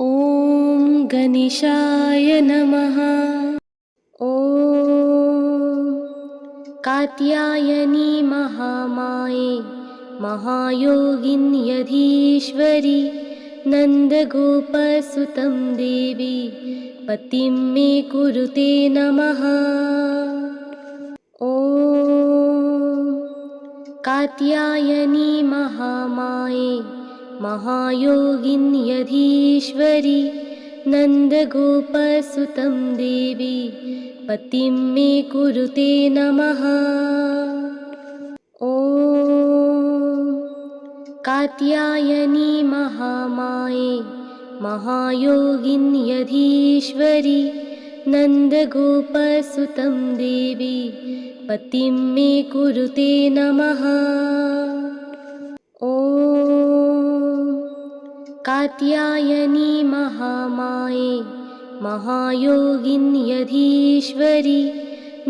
ॐ गणेशाय नमः। ॐ कात्यायनी महामाये महायोगिन्यधीश्वरि नन्दगोपसुतं देवी पतिं मे कुरुते नमः। ॐ कात्यायनी महामाये महायोगिन्यधीश्वरि नन्दगोपसुतं देवी पतिं मे कुरुते नमः। ॐ कात्यायनी महामाये महायोगिन्यधीश्वरि नन्दगोपसुतं देवी पतिं मे कुरुते नमः। ॐ कात्यायनी महामाये महायोगिन्यधीश्वरि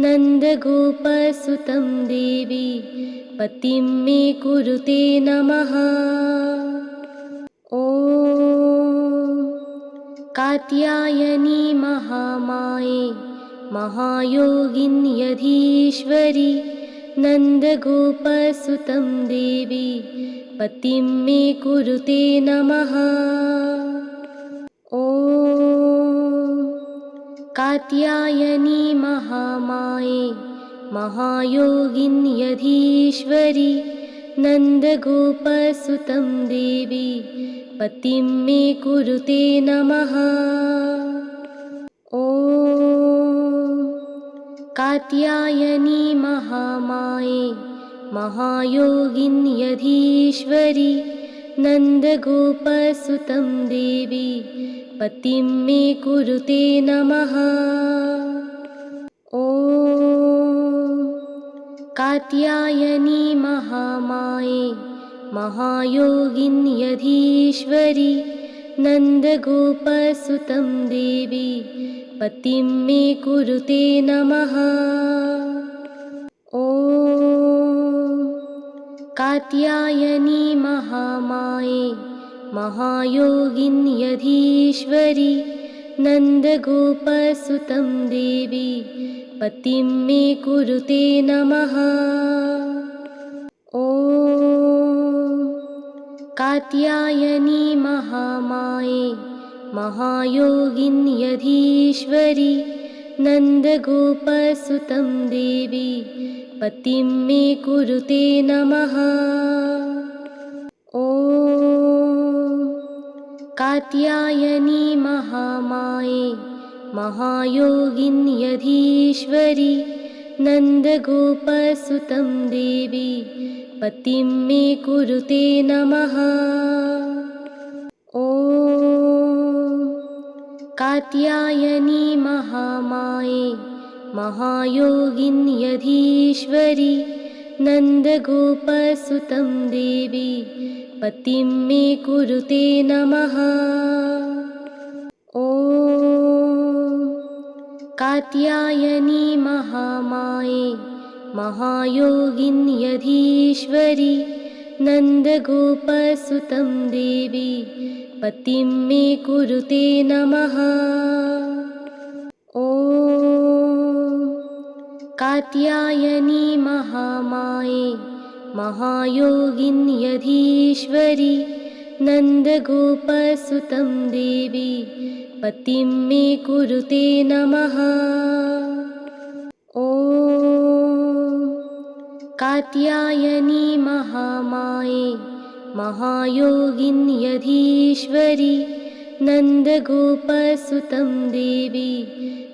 नन्दगोपसुतं देवी पतिं मे कुरुते नमः। ॐ कात्यायनी महामाये महायोगिन्यधीश्वरि नन्दगोपसुतं देवी पतिं मे कुरुते नमः। ॐ कात्यायनी महामाये महायोगिन्यधीश्वरि नन्दगोपसुतं देवी पतिं मे कुरुते नमः। ॐ कात्यायनी महामाये महायोगिन्यधीश्वरि नन्दगोपसुतं देवी पतिं मे कुरुते नमः। ॐ कात्यायनी महामाये महायोगिन्यधीश्वरि नन्दगोपसुतं देवी पतिं मे कुरुते नमः। ॐ कात्यायनी महामाये महायोगिन्यधीश्वरि नन्दगोपसुतं देवी पतिं मे कुरुते नमः। ॐ कात्यायनी महामाये महायोगिन्यधीश्वरि नन्दगोपसुतं देवी पतिं मे कुरुते नमः। ॐ कात्यायनी महामाये महायोगिन्यधीश्वरि नन्दगोपसुतं देवी पतिं मे कुरुते नमः। ॐ कात्यायनी महामाये महायोगिन्यधीश्वरि नन्दगोपसुतं देवी पतिं मे कुरुते नमः। ॐ कात्यायनी महामाये महायोगिन्यधीश्वरि नन्दगोपसुतं देवी पतिं मे कुरुते नमः। ॐ कात्यायनी महामाये महायोगिन्यधीश्वरि नन्दगोपसुतं देवी पतिं मे कुरुते नमः। ॐ कात्यायनी महामाये महायोगिन्यधीश्वरि नन्दगोपसुतं देवी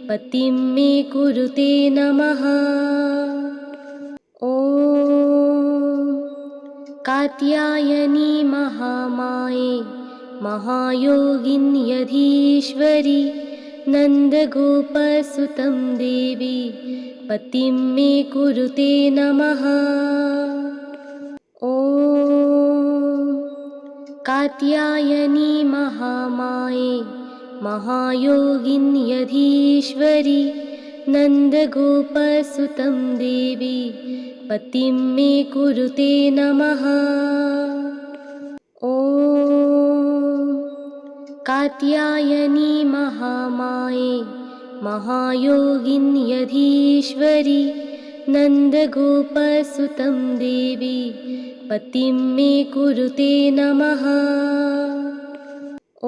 पतिं मे कुरुते नमः। ॐ कात्यायनी महामाये महायोगिन्यधीश्वरि नन्दगोपसुतं देवी पतिं मे कुरुते नमः। ॐ कात्यायनी महामाये महायोगिन्यधीश्वरि नन्दगोपसुतं देवी पतिं मे कुरुते नमः। ॐ कात्यायनी महामाये महायोगिन्यधीश्वरि नन्दगोपसुतं देवी पतिं मे कुरुते नमः। ॐ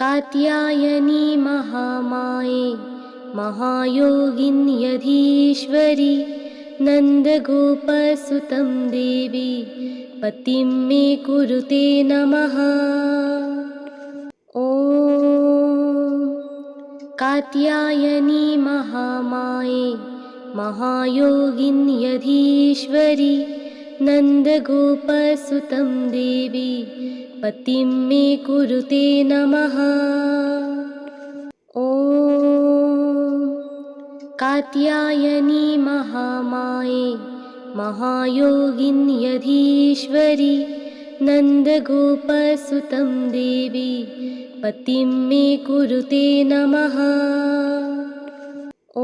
कात्यायनी महामाये महायोगिन्यधीश्वरि नन्दगोपसुतं देवी पतिं मे कुरुते नमः। ॐ कात्यायनी महामाये महायोगिन्यधीश्वरि नन्दगोपसुतं देवी पतिं मे कुरुते नमः। ॐ कात्यायनी महामाये महायोगिन्यधीश्वरि नन्दगोपसुतं देवी पतिं मे कुरुते नमः। ॐ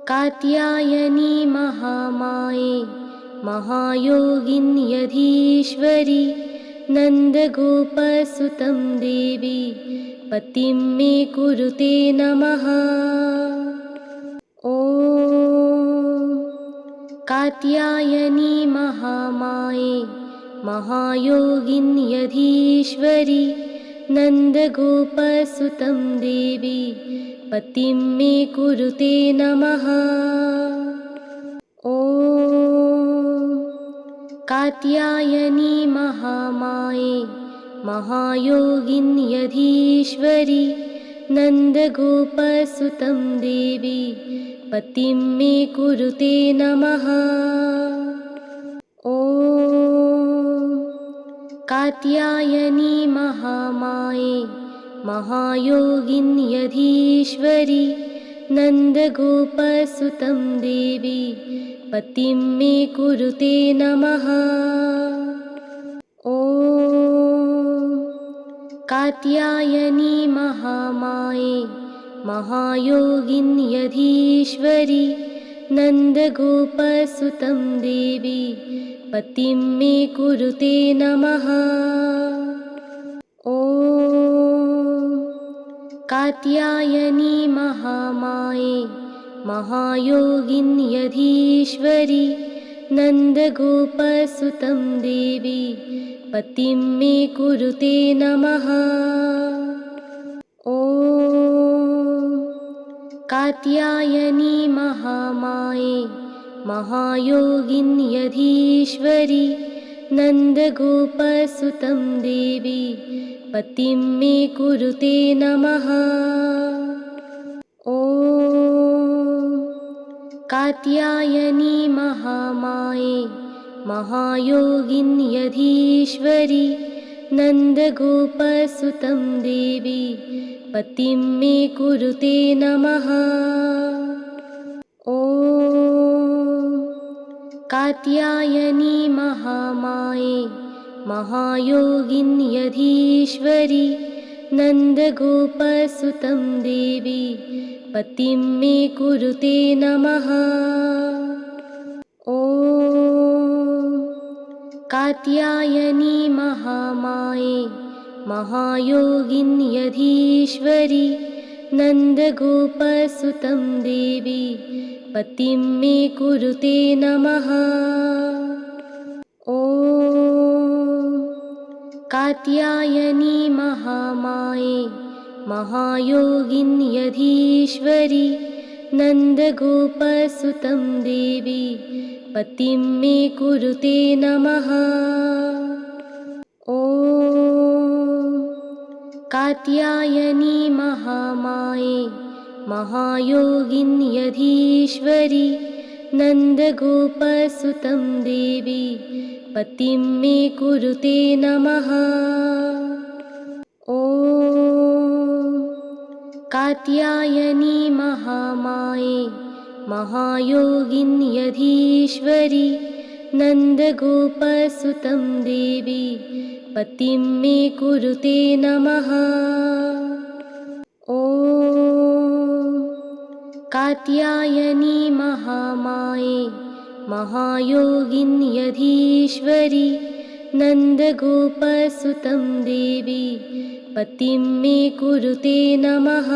कात्यायनी महामाये महायोगिन्यधीश्वरि नन्दगोपसुतं देवी पतिं मे कुरुते नमः। ॐ कात्यायनी महामाये महायोगिन्यधीश्वरि नन्दगोपसुतं देवी पतिं मे कुरुते नमः। ॐ कात्यायनी महामाये महायोगिन्यधीश्वरि नन्दगोपसुतं देवी पतिं मे कुरुते नमः। ॐ कात्यायनी महामाये महायोगिन्यधीश्वरि नन्दगोपसुतं देवी पतिं मे कुरुते नमः। ॐ कात्यायनी महामाये महायोगिन्यधीश्वरि नन्दगोपसुतं देवी पतिं मे कुरुते नमः। ॐ कात्यायनी महामाये महायोगिन्यधीश्वरि नन्दगोपसुतं देवी पतिं मे कुरुते नमः। ॐ कात्यायनी महामाये महायोगिन्यधीश्वरि नन्दगोपसुतं देवी पतिं मे कुरुते नमः। ॐ कात्यायनी महामाये महायोगिन्यधीश्वरि नन्दगोपसुतं देवी पतिं मे कुरुते नमः। ॐ कात्यायनी महामाये महायोगिन्यधीश्वरि नन्दगोपसुतं देवी पतिं मे कुरुते नमः। ॐ कात्यायनी महामाये महायोगिन्यधीश्वरि नन्दगोपसुतं देवी पतिं मे कुरुते नमः। ॐ कात्यायनी महामाये महायोगिन्यधीश्वरि नन्दगोपसुतं देवी पतिं मे कुरुते नमः। ॐ कात्यायनी महामाये महायोगिन्यधीश्वरि नन्दगोपसुतं देवी पतिं मे कुरुते नमः। ॐ कात्यायनी महामाये महायोगिन्यधीश्वरि नन्दगोपसुतं देवी पतिं मे कुरुते नमः। ॐ कात्यायनी महामाये महायोगिन्यधीश्वरि नन्दगोपसुतं देवी पतिं मे कुरुते नमः।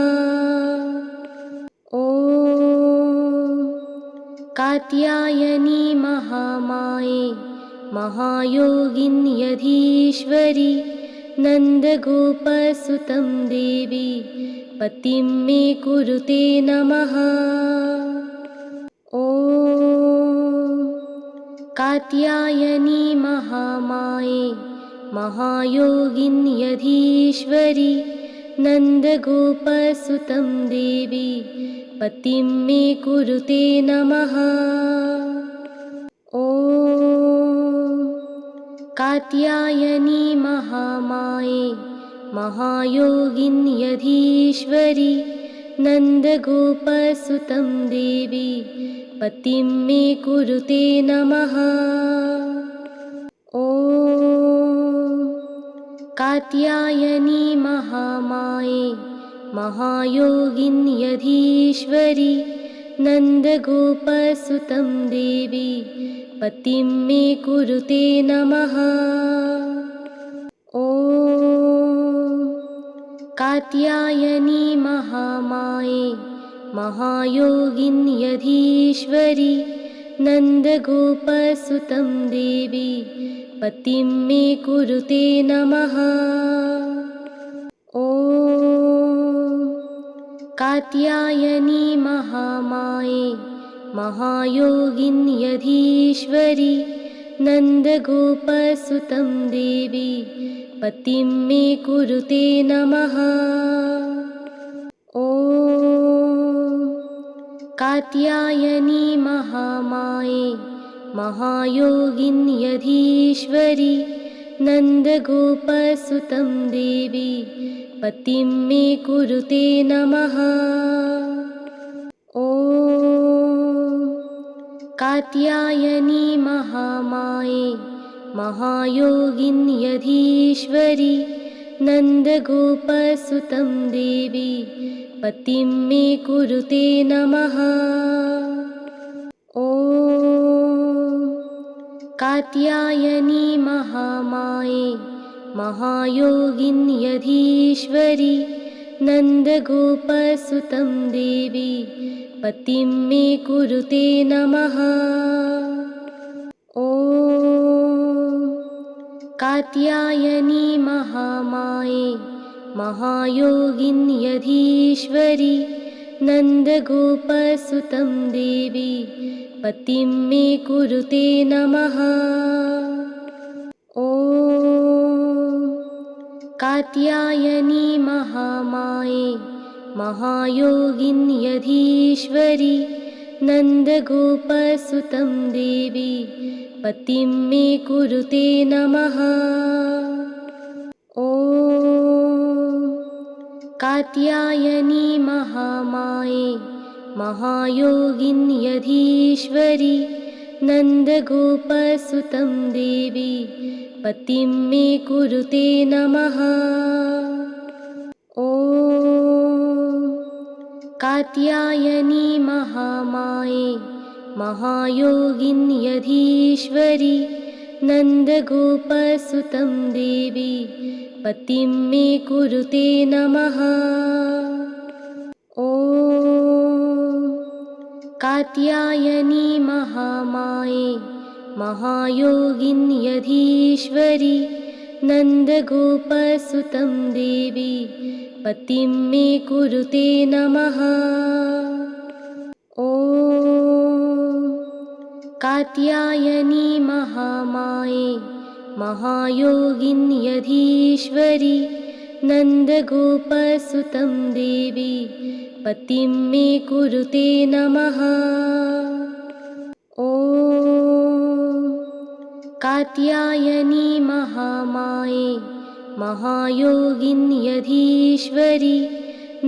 ॐ कात्यायनी महामाये महायोगिन्यधीश्वरि नन्दगोपसुतं देवी पतिं मे कुरुते नमः। ॐ कात्यायनी महामाये महायोगिन्यधीश्वरि नन्दगोपसुतं देवी पतिं मे कुरुते नमः। ॐ कात्यायनी महामाये महायोगिन्यधीश्वरि नन्दगोपसुतं देवी पतिं मे कुरुते नमः। ॐ कात्यायनी महामाये महायोगिन्यधीश्वरि नन्दगोपसुतं देवी पतिं मे कुरुते नमः। ॐ कात्यायनी महामाये महायोगिन्यधीश्वरि नन्दगोपसुतं देवी पतिं मे कुरुते नमः। ॐ कात्यायनी महामाये महायोगिन्यधीश्वरि नन्दगोपसुतं देवी पतिं मे कुरुते नमः। ॐ कात्यायनी महामाये महायोगिन्यधीश्वरि नन्दगोपसुतं देवी पतिं मे कुरुते नमः। ॐ कात्यायनी महामाये महायोगिन्यधीश्वरि नन्दगोपसुतं देवी पतिं मे कुरुते नमः। ॐ कात्यायनी महामाये महायोगिन्यधीश्वरि नन्दगोपसुतं देवी पतिं मे कुरुते नमः। ॐ कात्यायनी महामाये महायोगिन्यधीश्वरि नन्दगोपसुतं देवी पतिं मे कुरुते नमः। ॐ कात्यायनी महामाये महायोगिन्यधीश्वरि नन्दगोपसुतं देवी पतिं मे कुरुते नमः। ॐ कात्यायनी महामाये महायोगिन्यधीश्वरि नन्दगोपसुतं देवी पतिं मे कुरुते नमः। ॐ कात्यायनी महामाये महायोगिन्यधीश्वरि नन्दगोपसुतं देवी पतिं मे कुरुते नमः। ॐ कात्यायनी महामाये महायोगिन्यधीश्वरि नन्दगोपसुतं देवी पतिं मे कुरुते नमः। ॐ कात्यायनी महामाये महायोगिन्यधीश्वरि नन्दगोपसुतं देवी पतिं मे कुरुते नमः। ॐ कात्यायनी महामाये महायोगिन्यधीश्वरि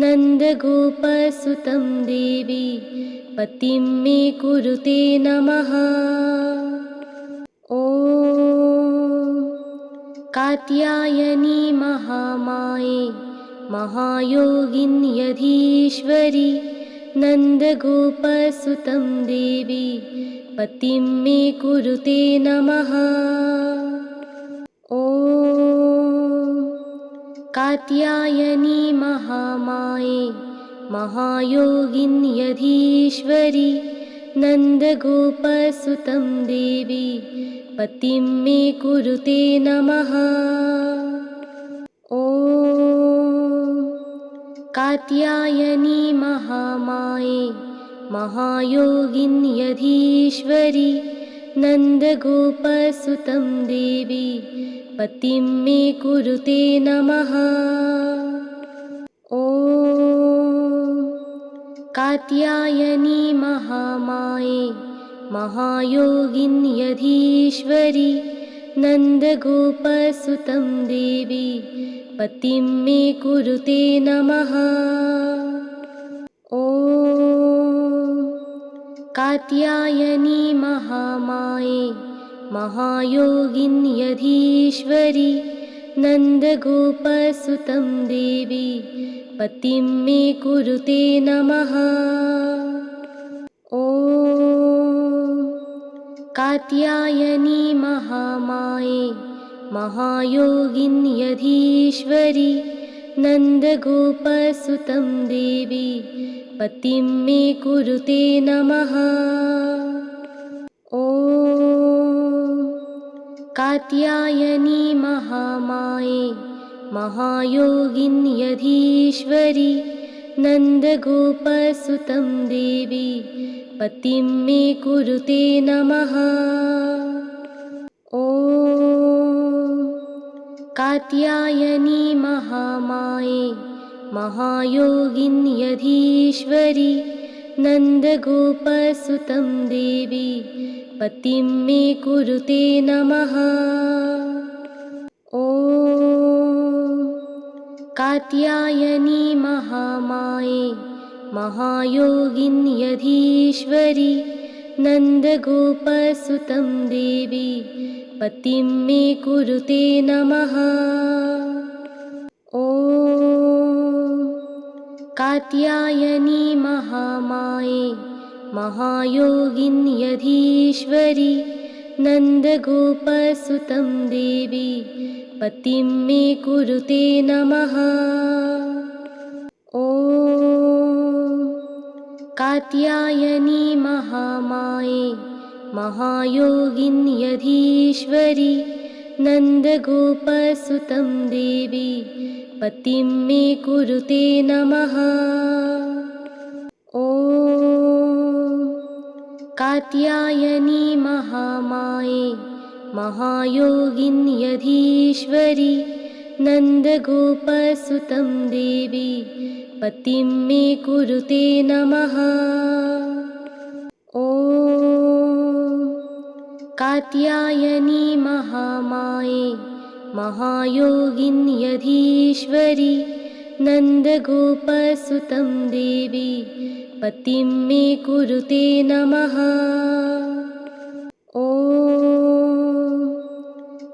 नन्दगोपसुतं देवी पतिं मे कुरुते नमः। ॐ कात्यायनी महामाये महायोगिन्यधीश्वरि नन्दगोपसुतं देवी पतिं मे कुरुते नमः। कात्यायनी महामाये महायोगिन्यधीश्वरि नन्दगोपसुतं देवी पतिं मे कुरुते नमः। ॐ कात्यायनी महामाये महायोगिन्यधीश्वरि नन्दगोपसुतं देवी पतिं मे कुरुते नमः। ॐ कात्यायनी महामाये महायोगिन्यधीश्वरि नन्दगोपसुतं देवी पतिं मे कुरुते नमः। ॐ कात्यायनी महामाये महायोगिन्यधीश्वरि नन्दगोपसुतं देवी पतिं मे कुरुते नमः। ॐ कात्यायनी महामाये महायोगिन्यधीश्वरि नन्दगोपसुतं देवी पतिं मे कुरुते नमः। ॐ कात्यायनी महामाये महायोगिन्यधीश्वरि नन्दगोपसुतं देवी पतिं मे कुरुते नमः। ॐ कात्यायनी महामाये महायोगिन्यधीश्वरि नन्दगोपसुतं देवी पतिं मे कुरुते नमः। ॐ कात्यायनी महामाये महायोगिन्यधीश्वरि नन्दगोपसुतं देवी पतिं मे कुरुते नमः। ॐ कात्यायनी महामाये महायोगिन्यधीश्वरि नन्दगोपसुतं देवी पतिं मे कुरुते नमः। ॐ कात्यायनी महामाये महायोगिन्यधीश्वरि नन्दगोपसुतं देवी पतिं मे कुरुते नमः। ॐ कात्यायनी महामाये महायोगिन्यधीश्वरि नन्दगोपसुतं देवी पतिं मे कुरुते नमः। ॐ कात्यायनी महामाये महायोगिन्यधीश्वरि नन्दगोपसुतं देवी पतिं मे कुरुते नमः। ॐ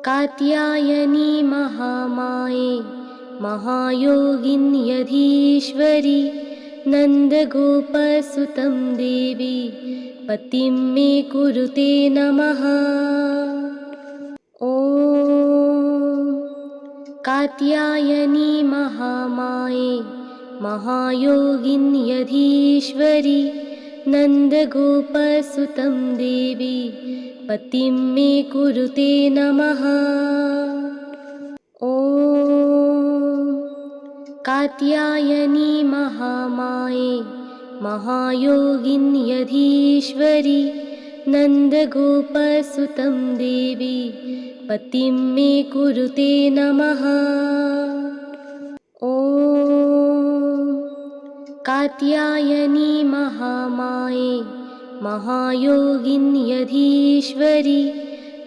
कात्यायनी महामाये महायोगिन्यधीश्वरि नन्दगोपसुतं देवी पतिं मे कुरुते नमः। ॐ कात्यायनी महामाये महायोगिन्यधीश्वरि नन्दगोपसुतं देवी पतिं मे कुरुते नमः। ॐ कात्यायनी महामाये महायोगिन्यधीश्वरि नन्दगोपसुतं देवी पतिं मे कुरुते नमः। ॐ कात्यायनी महामाये महायोगिन्यधीश्वरि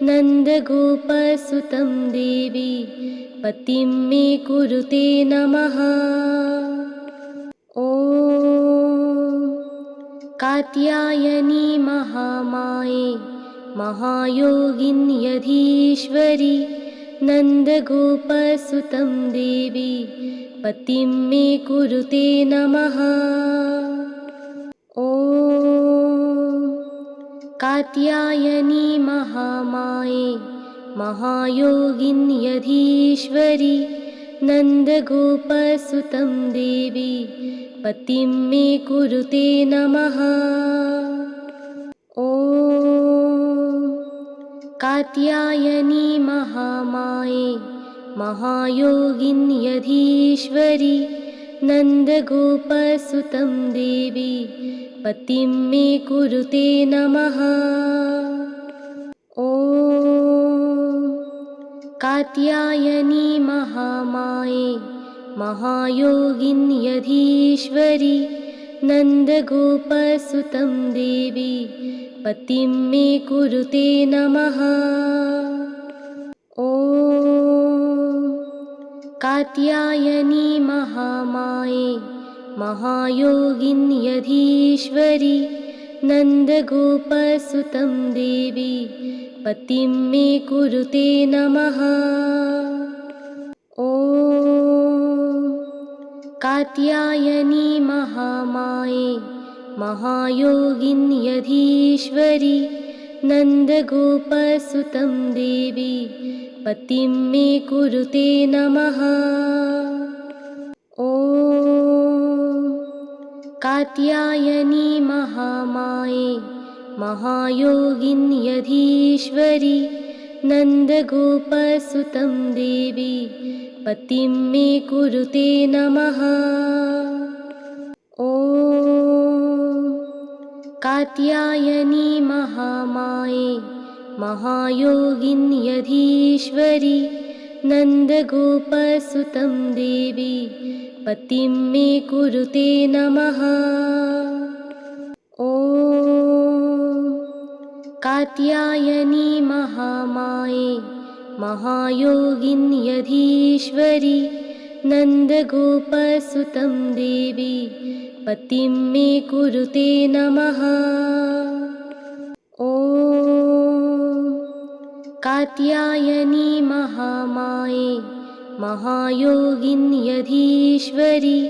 नन्दगोपसुतं देवी पतिं मे कुरुते नमः। ॐ कात्यायनी महामाये महायोगिन्यधीश्वरि नन्दगोपसुतं देवी पतिं मे कुरुते नमः। ॐ कात्यायनी महामाये महायोगिन्यधीश्वरि नन्दगोपसुतं देवी पतिं मे कुरुते नमः। ॐ कात्यायनी महामाये महायोगिन्यधीश्वरि नन्दगोपसुतं देवी पतिं मे कुरुते नमः। ॐ कात्यायनी महामाये महायोगिन्यधीश्वरि नन्दगोपसुतं देवी पतिं मे कुरुते नमः। ॐ कात्यायनी महामाये महायोगिन्यधीश्वरि नन्दगोपसुतं देवी पतिं मे कुरुते नमः। ॐ कात्यायनी महामाये महायोगिन्यधीश्वरि नन्दगोपसुतं देवी पतिं मे कुरुते नमः। ॐ कात्यायनी महामाये महायोगिन्यधीश्वरि नन्दगोपसुतं देवी पतिं मे कुरुते नमः। ॐ कात्यायनी महामाये महायोगिन्यधीश्वरि नन्दगोपसुतं देवी पतिं मे कुरुते नमः। ॐ कात्यायनी महामाये महायोगिन्यधीश्वरि नन्दगोपसुतं देवी पतिं मे कुरुते नमः। ॐ कात्यायनी महामाये महायोगिन्यधीश्वरि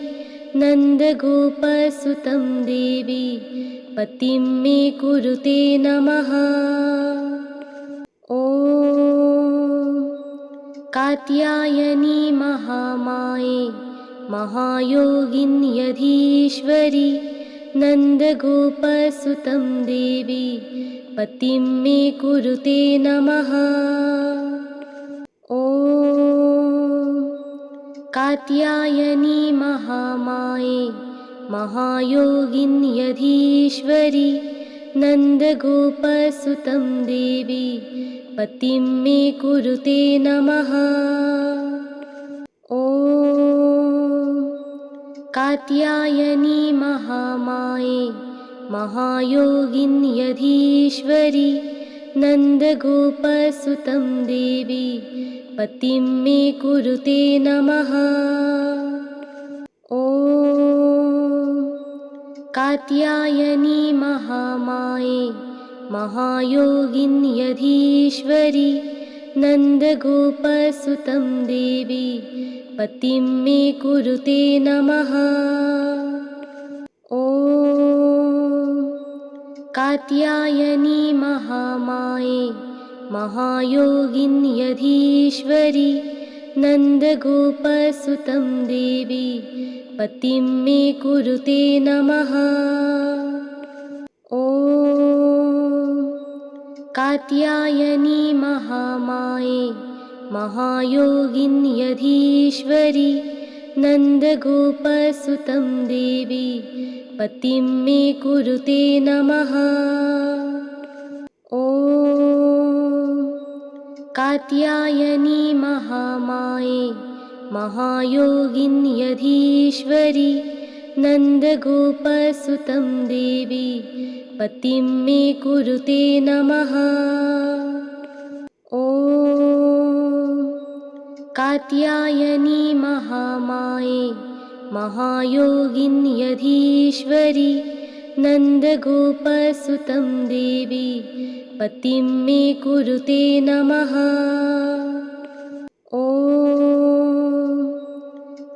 नन्दगोपसुतं देवी पतिं मे कुरुते नमः। ॐ कात्यायनी महामाये महायोगिन्यधीश्वरि नन्दगोपसुतं देवी पतिं मे कुरुते नमः। ॐ कात्यायनी महामाये महायोगिन्यधीश्वरि नन्दगोपसुतं देवी पतिं मे कुरुते नमः। ॐ कात्यायनी महामाये महायोगिन्यधीश्वरि नन्दगोपसुतं देवी पतिं मे कुरुते नमः। ॐ कात्यायनी महामाये महायोगिन्यधीश्वरि नन्दगोपसुतं देवी पतिं मे कुरुते नमः। ॐ कात्यायनी महामाये महायोगिन्यधीश्वरि नन्दगोपसुतं देवी पतिं मे कुरुते नमः। ॐ कात्यायनी महामाये महायोगिन्यधीश्वरि नन्दगोपसुतं देवी पतिं मे कुरुते नमः। ॐ कात्यायनी महामाये महायोगिन्यधीश्वरि नन्दगोपसुतं देवी पतिं मे कुरुते नमः। ॐ कात्यायनी महामाये महायोगिन्यधीश्वरि नन्दगोपसुतं देवी पतिं मे कुरुते नमः। ॐ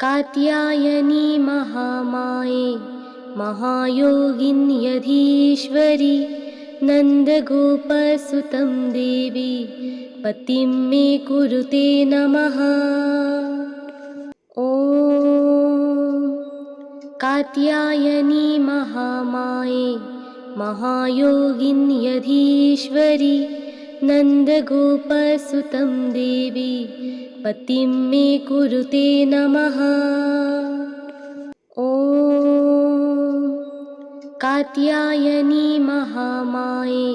कात्यायनी महामाये महायोगिन्यधीश्वरि नन्दगोपसुतं देवी पतिं मे कुरुते नमः। कात्यायनी महामाये महायोगिन्यधीश्वरि नन्दगोपसुतं देवी पतिं मे कुरुते नमः। ॐ कात्यायनी महामाये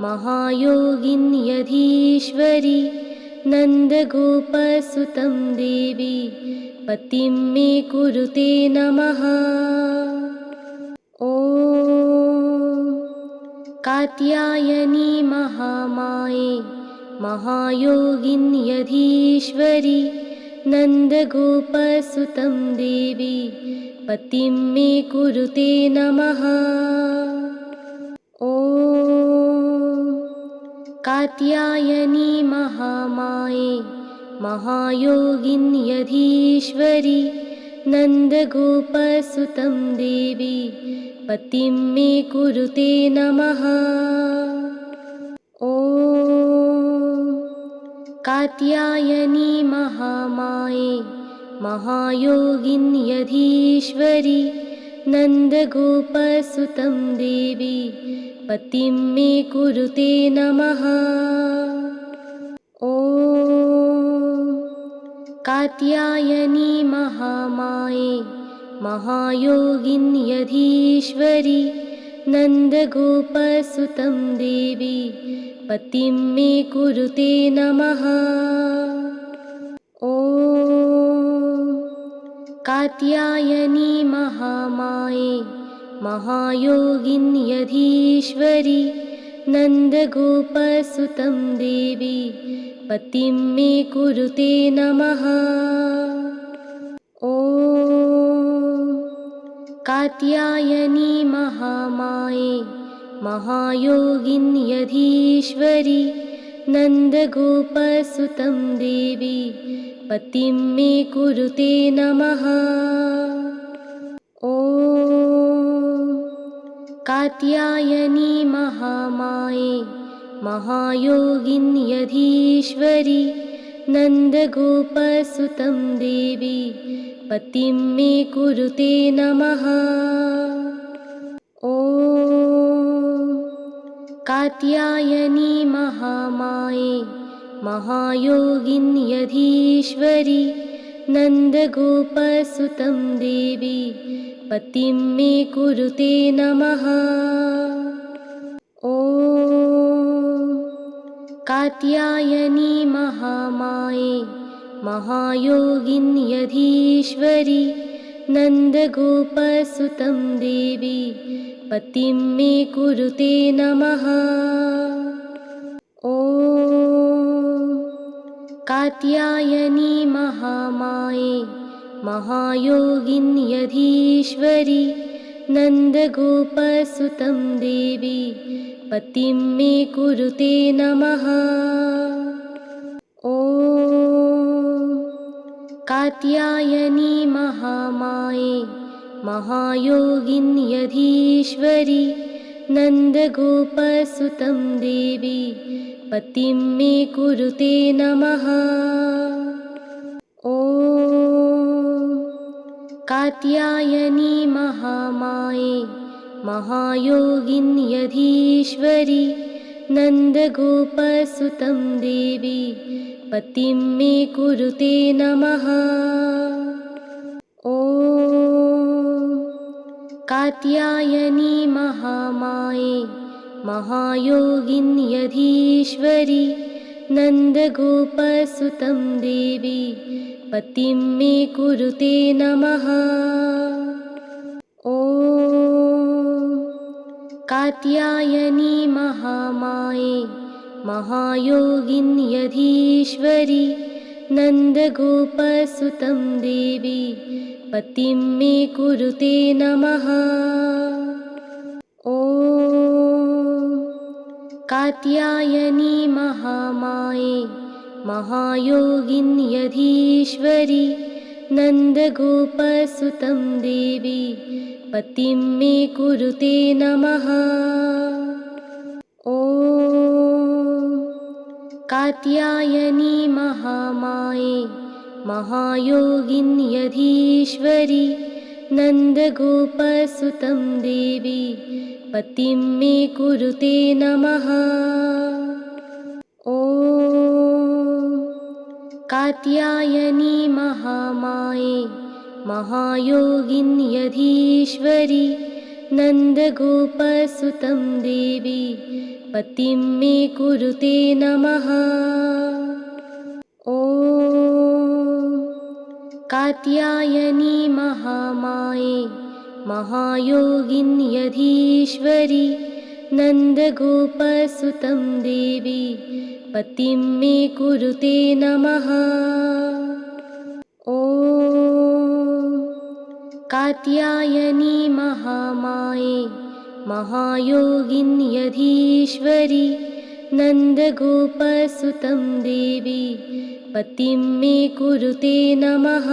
महायोगिन्यधीश्वरि नन्दगोपसुतं देवी पतिं मे कुरुते नमः। ॐ कात्यायनी महामाये महायोगिन्यधीश्वरि नन्दगोपसुतं देवी पतिं मे कुरुते नमः। ॐ कात्यायनी महामाये महायोगिन्यधीश्वरि नन्दगोपसुतं देवी पतिं मे कुरुते नमः। ॐ कात्यायनी महामाये महायोगिन्यधीश्वरि नन्दगोपसुतं देवी पतिं मे कुरुते नमः। ॐ कात्यायनी महामाये महायोगिन्यधीश्वरि नन्दगोपसुतं देवी पतिं मे कुरुते नमः। ॐ कात्यायनी महामाये महायोगिन्यधीश्वरि नन्दगोपसुतं देवी पतिं मे कुरुते नमः। ॐ कात्यायनी महामाये महायोगिन्यधीश्वरि नन्दगोपसुतं देवी पतिं मे कुरुते नमः। ॐ कात्यायनी महामाये महायोगिन्यधीश्वरि नन्दगोपसुतं देवी पतिं मे कुरुते नमः। ॐ कात्यायनी महामाये महायोगिन्यधीश्वरि नन्दगोपसुतं देवी पतिं मे कुरुते नमः। ॐ कात्यायनी महामाये महायोगिन्यधीश्वरि नन्दगोपसुतं देवी पतिं मे कुरुते नमः। ॐ कात्यायनी महामाये महायोगिन्यधीश्वरि नन्दगोपसुतं देवी पतिं मे कुरुते नमः। ॐ कात्यायनी महामाये महायोगिन्यधीश्वरि नन्दगोपसुतं देवी पतिं मे कुरुते नमः। ॐ कात्यायनी महामाये महायोगिन्यधीश्वरि नन्दगोपसुतं देवी पतिं मे कुरुते नमः। ॐ कात्यायनी महामाये महायोगिन्यधीश्वरि नन्दगोपसुतं देवी पतिं मे कुरुते नमः। ॐ कात्यायनी महामाये महायोगिन्यधीश्वरि नन्दगोपसुतं देवी पतिं मे कुरुते नमः। ॐ कात्यायनी महामाये महायोगिन्यधीश्वरि नन्दगोपसुतं देवी पतिं मे कुरुते नमः। ॐ कात्यायनी महामाये महायोगिन्यधीश्वरि नन्दगोपसुतं देवी पतिं मे कुरुते नमः। ॐ कात्यायनी महामाये महायोगिन्यधीश्वरि नन्दगोपसुतं देवी पतिं मे कुरुते नमः। ॐ कात्यायनी महामाये महायोगिन्यधीश्वरि नन्दगोपसुतं देवी पतिं मे कुरुते नमः। ॐ कात्यायनी महामाये महायोगिन्यधीश्वरि नन्दगोपसुतं देवी पतिं मे कुरुते नमः।